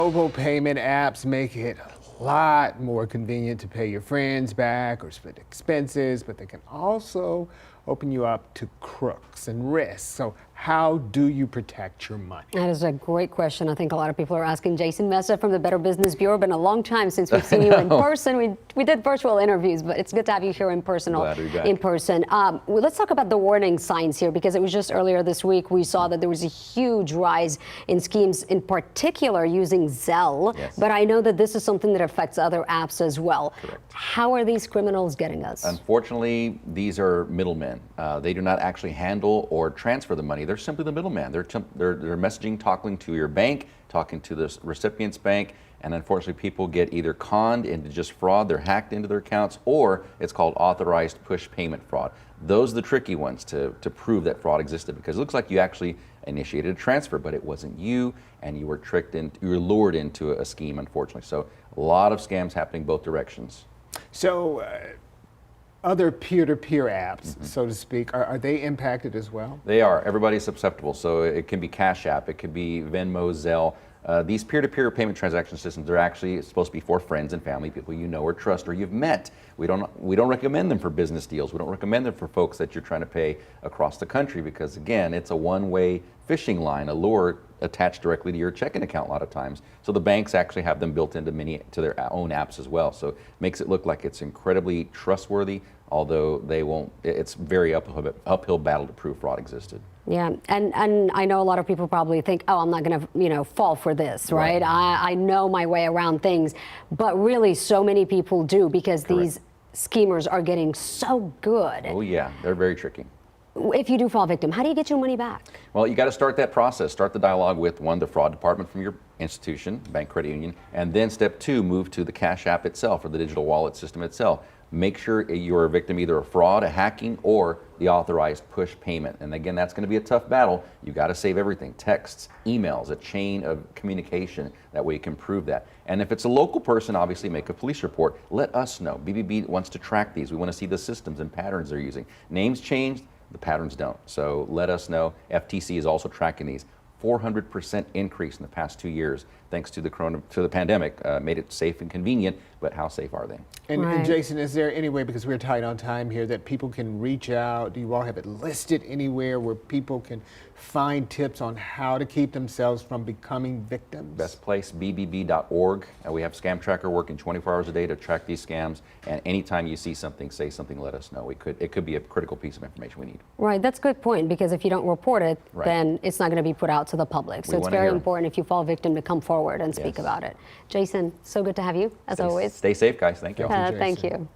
Mobile payment apps make it a lot more convenient to pay your friends back or split expenses, but they can also open you up to crooks and risks. So how do you protect your money? That is a great question. I think a lot of people are asking. Jason Mesa from the Better Business Bureau. Been a long time since we've seen you in person. We did virtual interviews, but it's good to have you here in person. Well, let's talk about the warning signs here, because it was just earlier this week we saw that there was a huge rise in schemes, in particular using Zelle. Yes. But I know that this is something that affects other apps as well. Correct. How are these criminals getting us? Unfortunately, these are middlemen. They do not actually handle or transfer the money. They're simply the middleman. They're messaging, talking to your bank, talking to the recipient's bank, and unfortunately people get either conned into just fraud, they're hacked into their accounts, or it's called authorized push payment fraud. Those are the tricky ones to prove that fraud existed, because it looks like you actually initiated a transfer, but it wasn't you, and you were tricked and you were lured into a scheme, unfortunately. So a lot of scams happening both directions. So other peer-to-peer apps, so to speak, are they impacted as well? They are. Everybody's susceptible. So it can be Cash App, it could be Venmo, Zelle. These peer-to-peer payment transaction systems are actually supposed to be for friends and family, people you know or trust or you've met. We don't recommend them for business deals. We don't recommend them for folks that you're trying to pay across the country, because again, it's a one-way fishing line, a lure attached directly to your checking account a lot of times. So the banks actually have them built into to their own apps as well. So it makes it look like it's incredibly trustworthy, although they won't. It's very uphill battle to prove fraud existed. Yeah, and I know a lot of people probably think, oh, I'm not going to, fall for this, right? I know my way around things, but really so many people do, because these schemers are getting so good. Oh yeah, they're very tricky. If you do fall victim, how do you get your money back? Well, you got to start that process. Start the dialogue with the fraud department from your institution, bank, credit union, and then step 2, move to the Cash App itself or the digital wallet system itself. Make sure you're a victim either of fraud, a hacking, or the authorized push payment. And again, that's going to be a tough battle. You got to save everything: texts, emails, a chain of communication. That way you can prove that. And if it's a local person, obviously make a police report. Let us know. BBB wants to track these. We want to see the systems and patterns they're using. Names changed, the patterns don't. So let us know. FTC is also tracking these. 400% increase in the past 2 years, thanks to the pandemic. Made it safe and convenient, but how safe are they? And Jason, is there any way, because we're tight on time here, that people can reach out? Do you all have it listed anywhere where people can find tips on how to keep themselves from becoming victims? Best place, bbb.org. We have Scam Tracker working 24 hours a day to track these scams. And anytime you see something, say something, let us know. It could be a critical piece of information we need. Right, that's a good point, because if you don't report it, then it's not going to be put out to the public. So it's very important, if you fall victim, to come forward and speak about it. Jason, so good to have you, as always. Stay safe, guys. Thank you. Thank you.